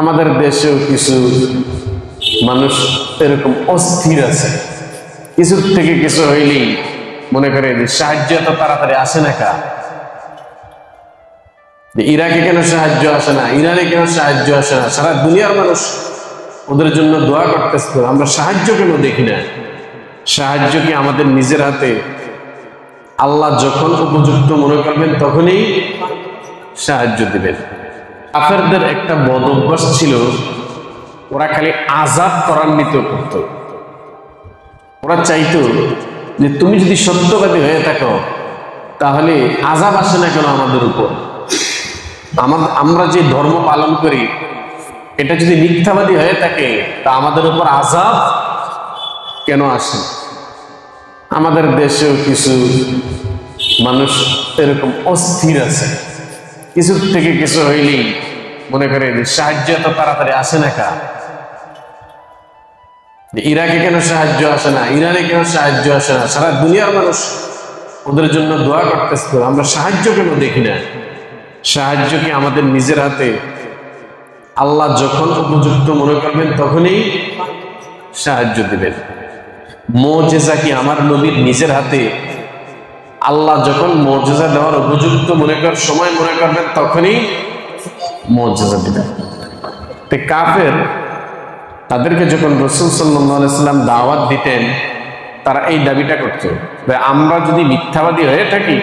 আমাদের দেশেও কিছু মানুষ এরকম অস্থির আছে, কিছু থেকে কিছু হইলেই মনে করে যে সাহায্য এত তাড়াতাড়ি আসে না কা, ইরাকে কেন সাহায্য আসে না, ইরানে কেন সাহায্য আসে না, সারা দুনিয়ার মানুষ ওদের জন্য দোয়া করতেছে, আমরা সাহায্য কেন দেখি না? সাহায্য কি আমাদের নিজের হাতে? আল্লাহ যখন উপযুক্ত মনে করবেন তখনই সাহায্য দিবেন। কাফেরদের একটা বদ অভ্যাস ছিল, ওরা খালি আযাব ত্বরান্বিত করত। ওরা চাইতো যে তুমি যদি সত্যবাদী হয়ে থাকো তাহলে আযাব আসে না কেন আমাদের উপর? আমরা যে ধর্ম পালন করি এটা যদি মিথ্যাবাদী হয়ে থাকে তা আমাদের উপর আযাব কেন আসে? আমাদের দেশেও কিছু মানুষ এরকম অস্থির আছে, কিছু থেকে কিছু হইলেই মনে করে যে সাহায্য এত তাড়াতাড়ি আসে না কা, ইরাকে কেন সাহায্য আসে না, ইরানে কেন সাহায্য আসে না, সারা দুনিয়ার মানুষ ওদের জন্য দোয়া করতেছে, আমরা সাহায্য কেন দেখি না? সাহায্য কি আমাদের নিজের হাতে? আল্লাহ যখন উপযুক্ত মনে করবেন তখনই সাহায্য দিবেন। মুজিজা কি আমার নবীর নিজের হাতে? আল্লাহ যখন মুজিজা দেওয়ার উপযুক্ত সময় মনে করবেন তখনই মুজিজা দিবেন। তো কাফের তাদেরকে যখন রাসূল সাল্লাল্লাহু আলাইহি সাল্লাম দাওয়াত দিতেন, তারা এই দাবিটা করত, আমরা যদি মিথ্যাবাদী হয়ে থাকি,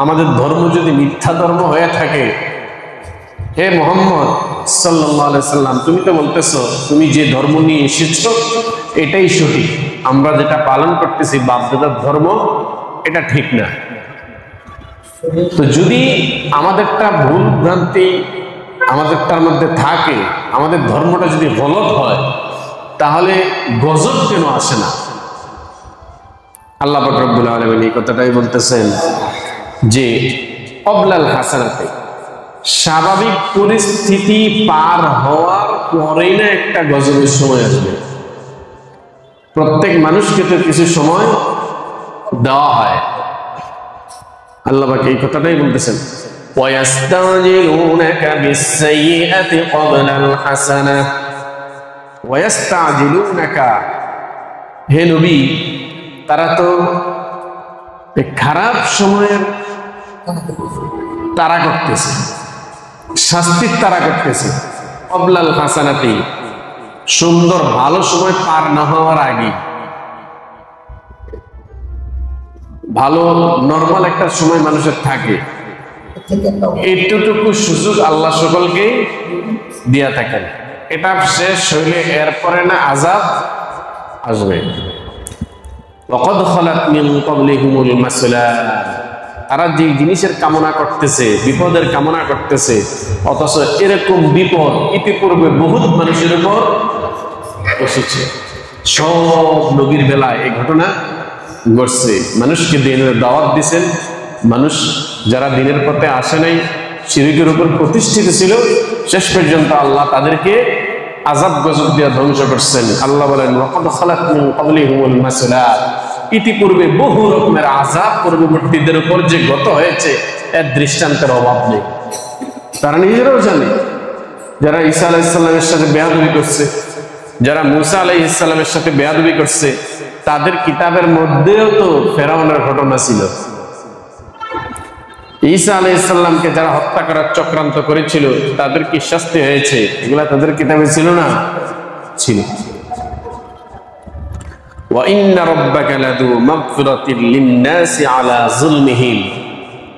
আমাদের ধর্ম যদি মিথ্যা ধর্ম হয়ে থাকে, হে মুহাম্মদ সাল্লাল্লাহু আলাইহি সাল্লাম, তুমি তো বলতেছো তুমি যে ধর্ম নিয়ে এসেছো এটাই সঠিক, আমরা যেটা পালন করতেছি বাপদাদার ধর্ম এটা ঠিক না। তো যদি আমাদেরটা ভুল ভ্রান্তি আমাদেরটার মধ্যে থাকে, আমাদের ধর্মটা যদি গলত হয়, তাহলে গজব কেন আসে না? আল্লাহ পাক রব্বুল আলামিন এই কথাটাই বলতেছেন যে ক্বাবলাল হাসানাতে, স্বাভাবিক পরিস্থিতি পার হওয়ার পরেই না একটা গজবের সময় আসবে। প্রত্যেক মানুষকে তো কিছু সময় দেওয়া হয়। আল্লাহ পাক এই কথাটাই বলতেছেন, ওয়ায়াস্তাজিলুনাকা বিস-সাইয়্যাতি ক্বাবলাল হাসানাহ, ওয়ায়াস্তাজিলুনাকা, হে নবী, তারা তো খারাপ সময়ের তারা করতেছে, শাস্তির তারা করতেছে, ক্বাবলাল হাসানাতি, সুন্দর ভালো সময় পার না হওয়ার আগে। ভালো নরমাল একটা সময় মানুষের থাকে, এইটুকু সুযোগ আল্লাহ সকলকে দিয়া থাকেন। এটা শেষ হইলে এরপরে না আযাব আসবে। ওয়াকাদ খালাত মিন ক্বাবলিহিমুল মাসলাত, তারা যে জিনিসের কামনা করতেছে, বিপদের কামনা করতেছে, অথচ এরকম বিপদ ইতিপূর্বে বহুত মানুষের উপর এসেছে। সব নবীর বেলায় এই ঘটনা ঘটছে। মানুষকে দিনের দাওয়াত দিয়েছেন, মানুষ যারা দিনের পথে আসে নাই, শিরকের উপর প্রতিষ্ঠিত ছিল, শেষ পর্যন্ত আল্লাহ তাদেরকে আযাব গজব দিয়ে ধ্বংস করছেন। আল্লাহ বলেন, ওয়াকাদ খালাত মিন ক্বাবলিহিমুল মাসলাত, ইতিপূর্বে বহু রকমের আযাব পূর্ববর্তীদের উপর যে গত হয়েছে এর দৃষ্টান্তের অভাব নেই। তারা নিজেরাও জানে, যারা ঈসা আলাইহিস সালামের সাথে বেয়াদবি করছে, যারা মূসা আলাইহিস সালামের সাথে বেয়াদবি করছে, তাদের কিতাবের মধ্যেও তো ফেরাউনের ঘটনা ছিল। ঈসা আলাইহিস সালামকে যারা হত্যা করার চক্রান্ত করেছিল তাদের কি শাস্তি হয়েছে, এগুলা তাদের কিতাবে ছিল না? ছিল। ওয়া ইন্না রাব্বাকা লাযু মাগফিরাতিন লিন-নাসি আলা যুলমিহিম,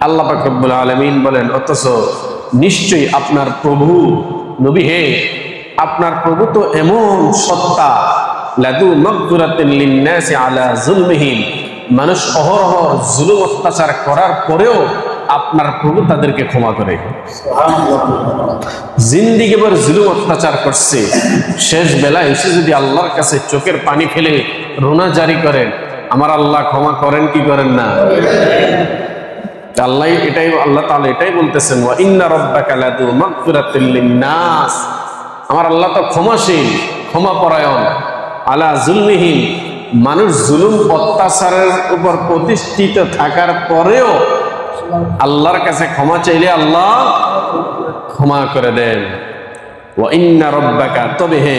আল্লাহ পাক রব্বুল আলামিন বলেন, অথচ নিশ্চয়ই আপনার প্রভু, নবী হে, আপনার প্রভু তো এমন সত্তা, লাযু মাগফিরাতিন লিন-নাসি আলা যুলমিহিম, মানুষ অহরহ জুলুম অত্যাচার করার পরেও আপনার প্রভু তাদেরকে ক্ষমা করে। জিন্দিগি ভর জুলুম অত্যাচার করছে, শেষ বেলায় এসে যদি আল্লাহর কাছে চোখের পানি ফেলে রোনা জারি করেন, আমার আল্লাহ ক্ষমা করেন কি করেন না? আল্লাহ তাআলা এটাই বলতেছেন, ওয়া ইন্না রাব্বাকা লাযু মাগফিরাতিন লিন-নাস, আমার আল্লাহ তো ক্ষমাশীল, ক্ষমাপরায়ণ, আলা যুলমিহিম, মানুষ জুলুম অত্যাচারের উপর প্রতিষ্ঠিত থাকার পরেও আল্লাহর কাছে ক্ষমা চাইলে আল্লাহ ক্ষমা করে দেন। ওয়া ইন্না রাব্বাকা, তবে হে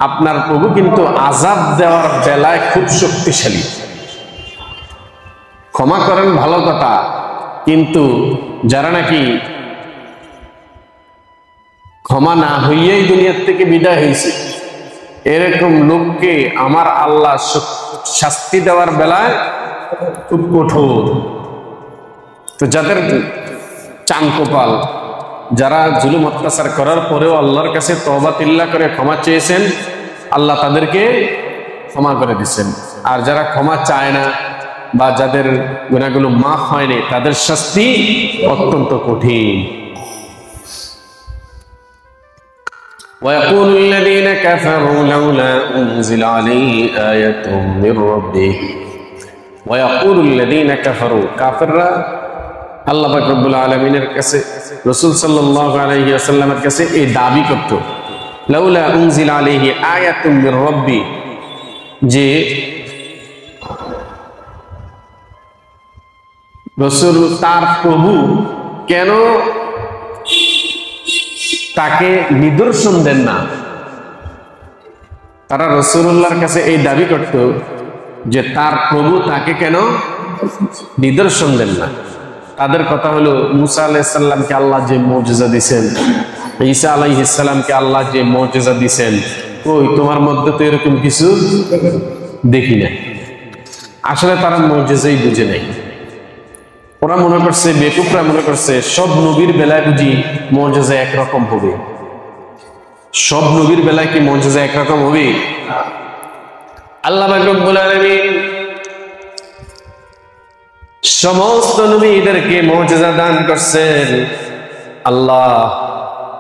আপনার প্রভু কিন্তু আযাব দেওয়ার বেলায় খুব শক্তিশালী। ক্ষমা করেন ভালো কথা, কিন্তু যারা নাকি ক্ষমা না হইয়াই দুনিয়ার থেকে বিদায় হয়েছে, এরকম লোককে আমার আল্লাহ শাস্তি দেওয়ার বেলায় খুব কঠোর। তো যাদের চান কপাল, যারা জুলুম অত্যাচার করার পরেও আল্লাহর কাছে তওবা তিল্লা করে ক্ষমা চেয়েছেন, আল্লাহ তাদেরকে ক্ষমা করে দিচ্ছেন। আর যারা ক্ষমা চায় না বা যাদের গুনাহগুলো মাফ হয়নি, তাদের শাস্তি অত্যন্ত কঠিন। ويقول الذين كفروا لولا أنزل عليه آية من ربه ويقول الذين كفروا কাফেররা আল্লাহ পাক রব্বুল আলামিনের কাছে, রাসূল সাল্লাল্লাহু আলাইহি ওয়াসাল্লামের কাছে এই দাবি করত, লাউলা উনজিল আলাইহি আয়াতুম মির রাব্বি, যে রাসূল তার প্রভু কেন তাকে নিদর্শন দেন না। তারা রাসূলুল্লাহর কাছে এই দাবি করত যে তার প্রভু তাকে কেন নিদর্শন দেন না। তাদের কথা হলো, মুসা আলাইহিস সালামকে আল্লাহ যে মুজিজা দিবেন, ঈসা আলাইহিস সালামকে আল্লাহ যে মুজিজা দিবেন, কই তোমার মধ্যে তো এরকম কিছু দেখি না। আসলে তারা মুজিজাই বুঝে নাই। ওরা মনে করছে, বেকুফরা মনে করছে সব নবীর বেলায় বুঝি মুজিজা একরকম হবে। সব নবীর বেলায় কি মুজিজা একরকম হবে? আল্লাহ পাক রব্বুল আলামিন সমস্ত নবীদেরকে মুজিজা দান করছেন। আল্লাহ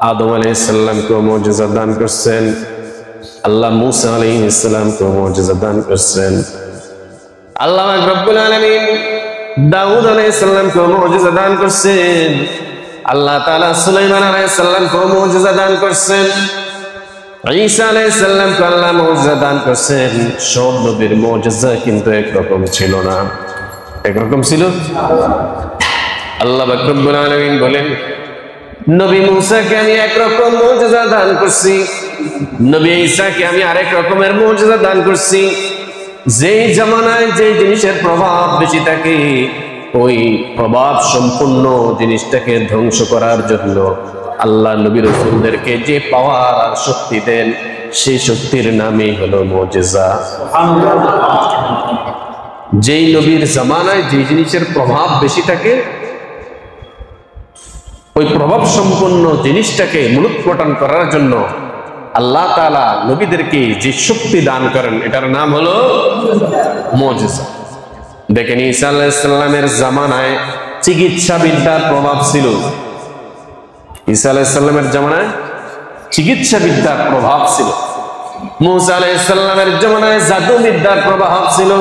আদম আলাইহিস সালামকে মুজিজা দান করছেন, আল্লাহ মূসা আলাইহিস সালামকে মুজিজা দান করছেন, আল্লাহ পাক রব্বুল আলামিন দাউদ আলাইহিস সালামকে মুজিজা দান করছেন, আল্লাহ তাআলা সুলাইমান আলাইহিস সালামকে মুজিজা দান করছেন, ঈসা আলাইহিস সালামকে আল্লাহ মুজিজা দান করছেন। সব নবীর মুজিজা কিন্তু একরকম ছিল না। একরকম ছিল? আল্লাহ পাক রব্বুল আলামিন বলেন, নবী মূসাকে আমি একরকম মুজিজা দান করছি, নবী ঈসাকে আমি আরেক রকমের মুজিজা দান করছি। যেই জামানায় যে জিনিসের প্রভাব বেশি থাকে, ওই প্রভাব সম্পূর্ণ জিনিসটাকে ধ্বংস করার জন্য আল্লাহ নবী রাসূলদেরকে যে পাওয়ার আর শক্তি দেন, সেই শক্তির নামই হলো মুজিজা। যেই নবীর জামানায় যে জিনিসের প্রভাব বেশি থাকে, ওই প্রভাব সম্পন্ন জিনিসটাকে মূলোৎপাটন করার জন্য আল্লাহ তাআলা নবীদেরকে যে শক্তি দান করেন, এটার নাম হলো মুজিজা। দেখেন, ঈসা আলাইহিস সালামের জামানায় চিকিৎসা বিদ্যার প্রভাব ছিল। ঈসা আলাইহিস সালামের জামানায় চিকিৎসা বিদ্যার প্রভাব ছিল। মূসা আলাইহিস সালামের জামানায় জাদু বিদ্যার প্রভাব ছিল।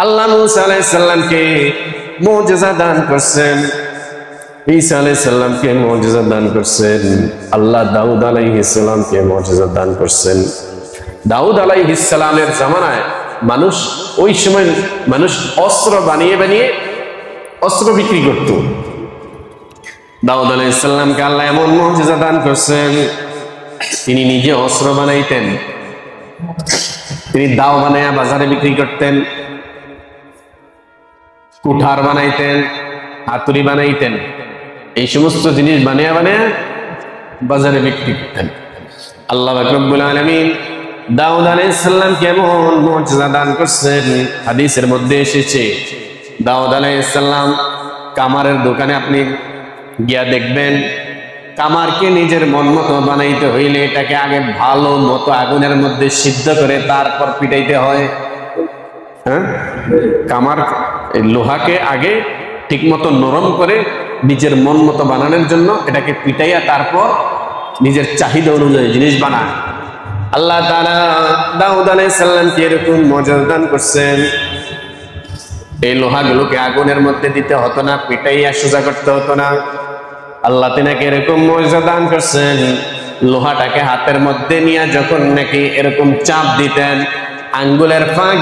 আল্লাহ মূসা আলাইহিস সালামকে মুজিজা দান করছেন, ঈসা আলাইহিস সালামকে মুজিজা দান করছেন, আল্লাহ দাউদ আলাইহিস সালামকে মুজিজা দান করছেন। দাউদ আলাইহিস সালামের জামানায় মানুষ, ওই সময় মানুষ অস্ত্র বানিয়ে বানিয়ে অস্ত্র বিক্রি করত। দাউদ আলাইহিস সালামকে আল্লাহ এমন মুজিজা দান করছেন, তিনি নিজে অস্ত্র বানাইতেন, তিনি দাও বানায়া বাজারে বিক্রি করতেন, কুঠার বানাইতেন, হাতুড়ি বানাইতেন, এই সমস্ত জিনিস বানিয়ে বানিয়ে বাজারে বিক্রি করতেন। আল্লাহ পাক রব্বুল আলামিন দাউদ আলাইহিস সালামকে এমন মুজিজা দান করছেন, হাদিসের মধ্যে এসেছে, দাউদ আলাইহিস সালাম কামারের দোকানে আপনি গিয়া দেখবেন, কামারকে নিজের মন মতো বানাইতে হইলে এটাকে আগে ভালো মতো আগুনের মধ্যে সিদ্ধ করে তারপর পিটাইতে হয়। হ্যাঁ, কামার লোহাকে আগে ঠিক মতো নরম করে নিজের মন মতো বানানোর জন্য এটাকে পিটাইয়া তারপর নিজের চাহিদা অনুযায়ী জিনিস বানায়। আল্লাহ তাআলা দাউদ আলাইহিস সালামকে এরকম মুজিজা দান করছেন। এই লোহাগুলোকে আগুনের মধ্যে দিতে হতো না, পিটাইয়া সোজা করতে হতো না। আল্লাহ তিনাকে এরকম মুজিজা দান করছেন, লোহাটাকে হাতের মধ্যে নিয়ে যখন নাকি এরকম চাপ দিতেন, আঙ্গুলের ফাঁক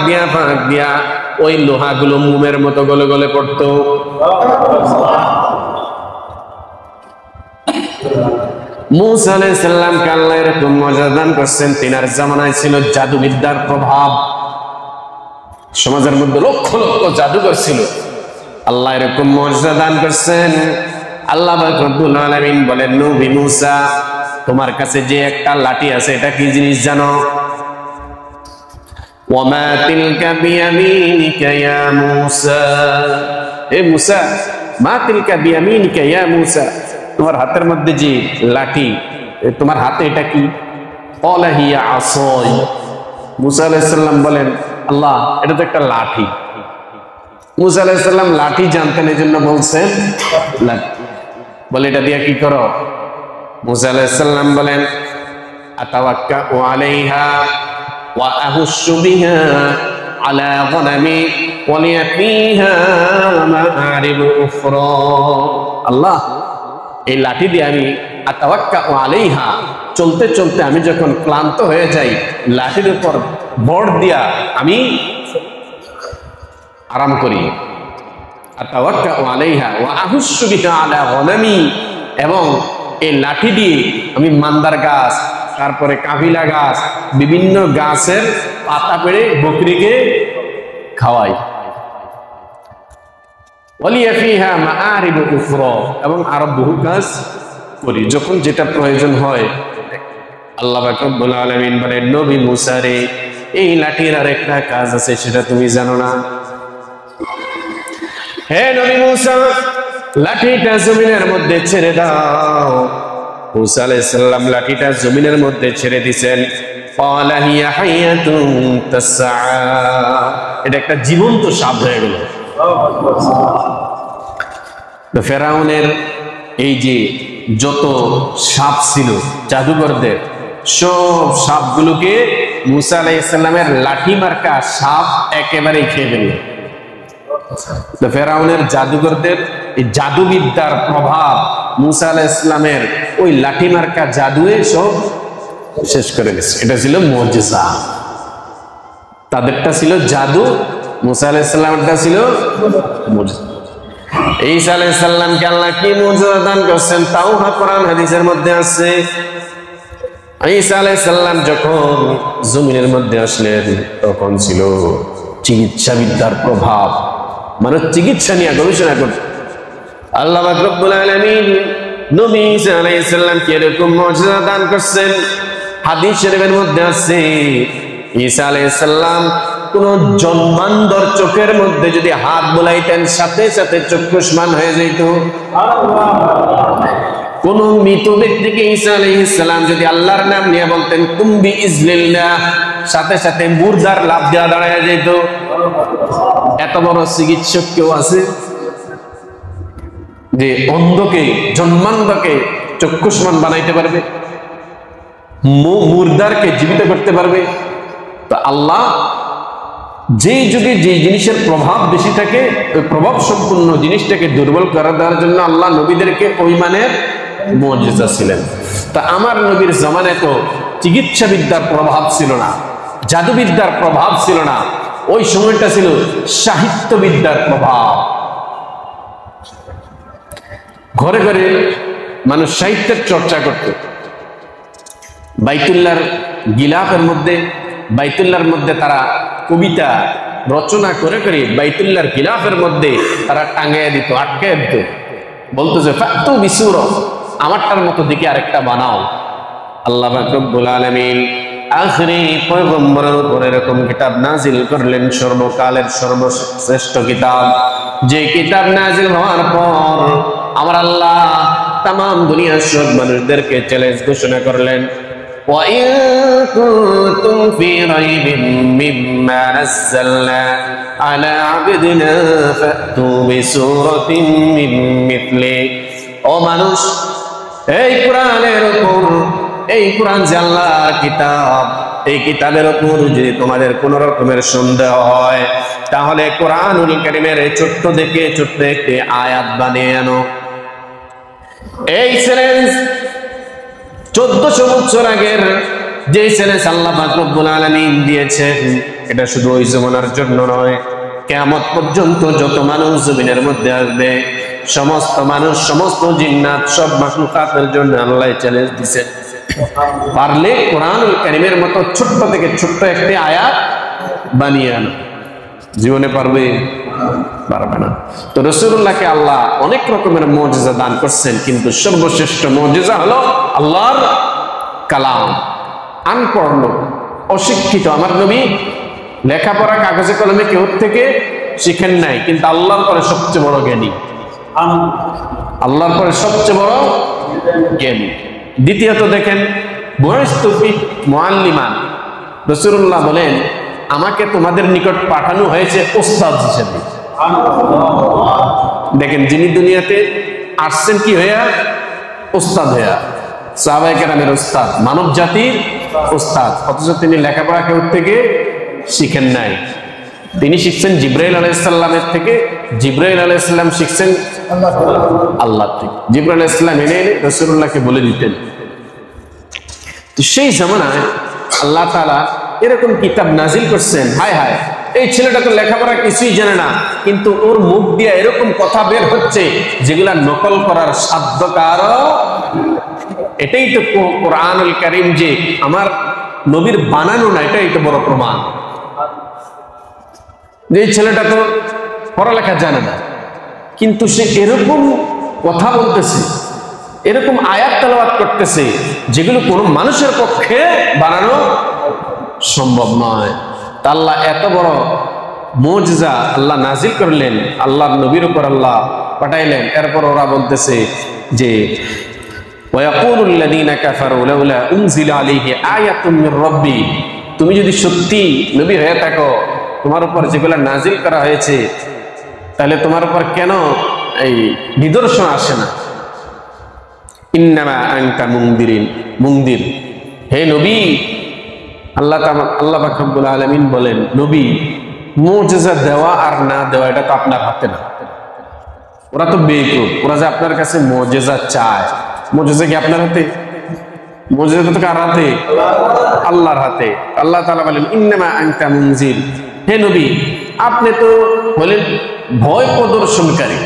দিয়া ওই লোহাগুলো মোমের মতো গলে গলে পড়তো। মুসা আলাইহিস সালামকে আল্লাহ এরকম মর্যাদা দান করছেন, তিনার জামানায় ছিল জাদুবিদ্যার প্রভাব, সমাজের মধ্যে লক্ষ লক্ষ জাদুকর ছিল, আল্লাহ এরকম মর্যাদা দান করছেন। আল্লাহ পাক রব্বুল আলামিন বলেন, নবী মুসা তোমার কাছে যে একটা লাঠি আছে এটা কি জিনিস জানো? ওয়ামা তিলকা বিয়ামিনিকা ইয়া মুসা, এ মুসা, মা তিলকা বিয়ামিনিকা ইয়া মুসা, তোমার হাতের মধ্যে যে লাঠি, তোমার হাতে এটা কি? ক্বালা হিয়া আসাই, মুসা আলাইহিস সালাম বলেন, আল্লাহ এটা তো একটা লাঠি। মুসা আলাইহিস সালাম লাঠি জানতেন, এই জন্য বলছেন লাঠি। বলে এটা দিয়ে কি করো? মুসা আলাইহিস সালাম বলেন, আতাওয়াক্কাউ আলাইহা ওয়া আহুশু বিহা আলা গনামি ওয়া লিয়া ফিহা মাআরিব উখরা। আল্লাহ এই লাঠি দিয়ে আমি আতাওয়াক্কাউ আলাইহা, চলতে চলতে আমি যখন ক্লান্ত হয়ে যাই, লাঠির উপর ভর দিয়া আমি আরাম করি। আতাওয়াক্কাউ আলাইহা ওয়া আহুশু বিহা আলা গনামি, এবং এই লাঠি দিয়ে আমি মান্দার গাছ, তারপরে কাফিলা গাছ, বিভিন্ন গাছের পাতা পেড়ে বকরিকে খাওয়াই। ওয়ালিয়া ফিহা মাআরিব উখরা, এবং আরো বহু কাজ করি, যখন যেটা প্রয়োজন হয়। আল্লাহ পাক রব্বুল আলামিন বলেন, নবী মুসা রে, এই লাঠির আরেকটা কাজ আছে, সেটা তুমি জানো না? হে নবী মুসা, লাঠিটা জমিনের মধ্যে ছেড়ে দাও। মুসা আলাইহিস সালাম লাঠিটা জমিনের মধ্যে ছেড়ে দিয়েছেন। ক্বালা হিয়া হাইয়াতুন তাসআ, এটা একটা জীবন্ত সাপ হয়ে গেল। তো ফেরাউনের এই যে যত সাপ ছিল জাদুকরদের, সব সাপগুলোকে মুসা আলাইহিস সালামের লাঠি মার্কা সাপ একেবারে খেয়ে ফেলল। তো ফেরাউনের জাদুকরদের এই জাদুবিদ্যার প্রভাব মুসা আলাইহিস সালামের ওই লাঠি মার্কা জাদুয়ে সব শেষ করে গেছে। এটা ছিল মুজিজা, তাদেরটা ছিল জাদু, মুসা আলাইহিস সালামেরটা ছিল মুজিজা। ঈসা আলাইহিস সালামকে আল্লাহ কি মুজিজা দান করেছেন তাও কোরআন হাদিসের মধ্যে আছে। ঈসা আলাইহিস সালাম যখন জমিনের মধ্যে আসলেন, তখন ছিল চিকিৎসা বিদ্যার প্রভাব, মানুষ চিকিৎসা নিয়ে গবেষণা করত। আল্লাহ পাক রব্বুল আলামিন নবী ঈসা আলাইহিস সালামকে এরকম মুজিজা দান করেছেন। হাদিস শরীফের মধ্যে আছে, ঈসা আলাইহিস সালাম কোন জন্মান্ধর চোখের মধ্যে যদি হাত বুলাইতেন, সাথে সাথে চক্ষুষ্মান হয়ে যেত। কোন মৃত ব্যক্তিকে ঈসা আলাইহিস সালাম যদি আল্লাহর নাম নিয়ে বলতেন কুম বিইজনিল্লাহ, সাথে সাথে মুর্দার লাভ দেওয়া দাঁড়ায় যেত। এত বড় চিকিৎসক কেউ আছে যে অন্ধকে, জন্মান্ধকে চক্ষুষ্মান বানাইতে পারবে, মুর্দারকে জীবিত করতে পারবে? তো আল্লাহ যেই যুগে যে জিনিসের প্রভাব বেশি থাকে, ওই প্রভাব সম্পূর্ণ জিনিসটাকে দুর্বল করে দেওয়ার জন্য আল্লাহ নবীদেরকে ওই মানের মুজিজা ছিলেন। তা আমার নবীর জামানায় তো চিকিৎসা বিদ্যার প্রভাব ছিল না, জাদুবিদ্যার প্রভাব ছিল না, ওই সময়টা ছিল সাহিত্যবিদ্যার প্রভাব। ঘরে ঘরে মানুষ সাহিত্যের চর্চা করত। বাইতুল্লাহর গিলাফের মধ্যে, বাইতুল্লাহর মধ্যে তারা কবিতা রচনা করে করে বাইতুল্লাহর গিলাফের মধ্যে তারা টাঙ্গাইয়া দিত, আটকাইয়া দিত, বলতো যে ফাতু বিসূরা, আমারটার মতো দিকে আরেকটা বানাও। আল্লাহ পাক রব্বুল আলামিন আখরি পয়গম্বরের উপর এরকম কিতাব নাজিল করলেন, সর্বকালের সর্বশ্রেষ্ঠ কিতাব, যে কিতাব নাজিল হওয়ার পর আমার আল্লাহ তামাম দুনিয়ার সব মানুষদেরকে চ্যালেঞ্জ ঘোষণা করলেন, وَإِن كُنتُمْ فِي رَيْبٍ مِّمَّا نَزَّلْنَا عَلَى عَبْدِنَا فَأْتُوا بِسُورَةٍ مِّن مِّثْلِهِ। ও মানুষ, এই কোরআনের উপর, এই কোরআন যে আল্লাহর কিতাব, এই কিতাবের উপর যদি তোমাদের কোন রকমের সন্দেহ হয়, তাহলে কোরআনুল কারীমের ছোট্ট দেখে ছোট্ট একটি আয়াত বানিয়ে আনো। এই চ্যালেঞ্জ 1400 বছর আগের যে চ্যালেঞ্জ আল্লাহ পাক রব্বুল আলামিন দিয়েছেন, এটা শুধু ওই জমানার জন্য নয়, কিয়ামত পর্যন্ত যত মানুষ জমিনের মধ্যে আসবে সমস্ত মানুষ, সমস্ত জিন্নাত, সব মাখলুকাতের জন্য আল্লাহ চ্যালেঞ্জ দিয়েছেন, পারলে কোরআনুল কারীমের মতো ছোট্ট থেকে ছোট্ট একটি আয়াত বানিয়ে আনো। জীবনে পারবে? পারবে না। তো রাসূলুল্লাহকে আল্লাহ অনেক রকমের মুজিজা দান করছেন, কিন্তু সর্বশ্রেষ্ঠ মুজিজা হলো আল্লাহর কালাম। আনপড়, অশিক্ষিত আমার নবী লেখাপড়া কাগজে কলমে কেউ থেকে শিখেন নাই, কিন্তু আল্লাহর পরে সবচেয়ে বড় জ্ঞানী, আল্লাহর পরে সবচেয়ে বড় জ্ঞানী। দ্বিতীয়ত দেখেন, বুইস্তু ফিক মুআল্লিমান, রাসূলুল্লাহ বলেন আমাকে তোমাদের নিকট পাঠানো হয়েছে ওস্তাদ হিসেবে। দেখেন, যিনি দুনিয়াতে আসছেন কি হইয়া? ওস্তাদ হইয়া, সাহাবায়ে কেরামের ওস্তাদ, মানব জাতির ওস্তাদ। অথচ তিনি লেখাপড়া কেউ থেকে শিখেন নাই। তিনি শিখছেন জিবরাইল আলাইহিস সালামের থেকে, জিবরাইল আলাইহিস সালাম শিখছেন আল্লাহ থেকে। জিবরাইল আলাইহিস সালাম এনে এনে রাসূলুল্লাহকে বলে দিতেন। তো সেই জামানায় আল্লাহ তাআলা এরকম কিতাব নাজিল করছেন। হায় হায়, এই ছেলেটা তো লেখাপড়া কিছুই জানে না, কিন্তু ওর মুখ দিয়ে এরকম কথা বের হচ্ছে যেগুলা নকল করার সাধ্য কারো। এটাই তো কোরআনুল কারীম যে আমার নবীর বানানো না, এটাই তো বড় প্রমাণ যে এই ছেলেটা তো পড়ালেখা জানে না, কিন্তু সে এরকম কথা বলতেছে, এরকম আয়াত তেলাওয়াত করতেছে যেগুলো কোনো মানুষের পক্ষে বানানো সম্ভব নয়। তা আল্লাহ এত বড় মুজিজা আল্লাহ নাজিল করলেন, আল্লাহর নবীর উপর আল্লাহ পাঠাইলেন। এরপর ওরা বলতেছে যে ওয়ায়াকুলুল লাযীনা কাফারু লাউলা উনজিলা আলাইহি আয়াতুম মির রাব্বি, তুমি যদি সত্যি নবী হয়ে থাকো, তোমার উপর যেগুলো নাজিল করা হয়েছে, তাহলে তোমার উপর কেন এই নিদর্শন আসে না? ইন্নামা আনতা মুনদির, হে নবী, আল্লাহ পাক রব্বুল আলামিন বলেন, নবী মুজিজা দেওয়া আর না দেওয়া এটা তো আপনার হাতে না। ওরা তো বেকুব, ওরা যে আপনার কাছে মুজিজা চায়, মুজিজা কি আপনার হাতে? মুজিজা তো কার হাতে? আল্লাহর হাতে। আল্লাহ তাআলা বলেন ইন্নামা আনতা মুনজির, হে নবী আপনি তো হলেন ভয় প্রদর্শনকারী,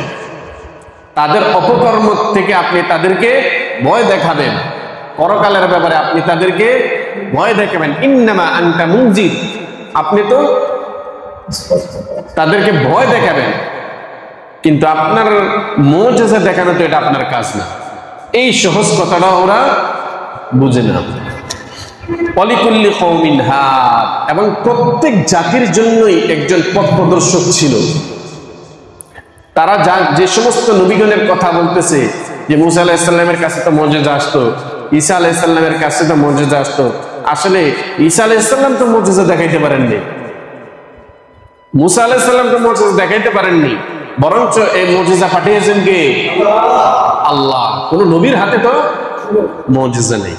তাদের অপকর্ম থেকে আপনি তাদেরকে ভয় দেখাবেন, পরকালের ব্যাপারে আপনি তাদেরকে ভয় দেখাবেন। ইন্নামা আনতা মুনজির, আপনি তো তাদেরকে ভয় দেখাবেন, কিন্তু আপনার মুজিজা দেখানো তো এটা আপনার কাজ না। এই সহজ কথাটা ওরা বুঝে না। অলিকুল্লি কওমিন হাদ, এবং প্রত্যেক জাতির জন্যই একজন পথ প্রদর্শক ছিল। তারা যে সমস্ত নবীগণের কথা বলতেছে যে মুসা আলাইহিস সালামের কাছে তো মুজিজা আসতো, ঈসা আলাইহিস সালামের কাছে তো মুজিজা আসতো, আসলে ঈসা আলাইহিস সালাম তো মুজিজা দেখাইতে পারেননি, মুসা আলাইহিস সালাম তো মুজিজা দেখাইতে পারেননি, বরঞ্চ এই মুজিজা পাঠিয়েছেন কে? আল্লাহ। কোন নবীর হাতে তো মুজিজা নেই।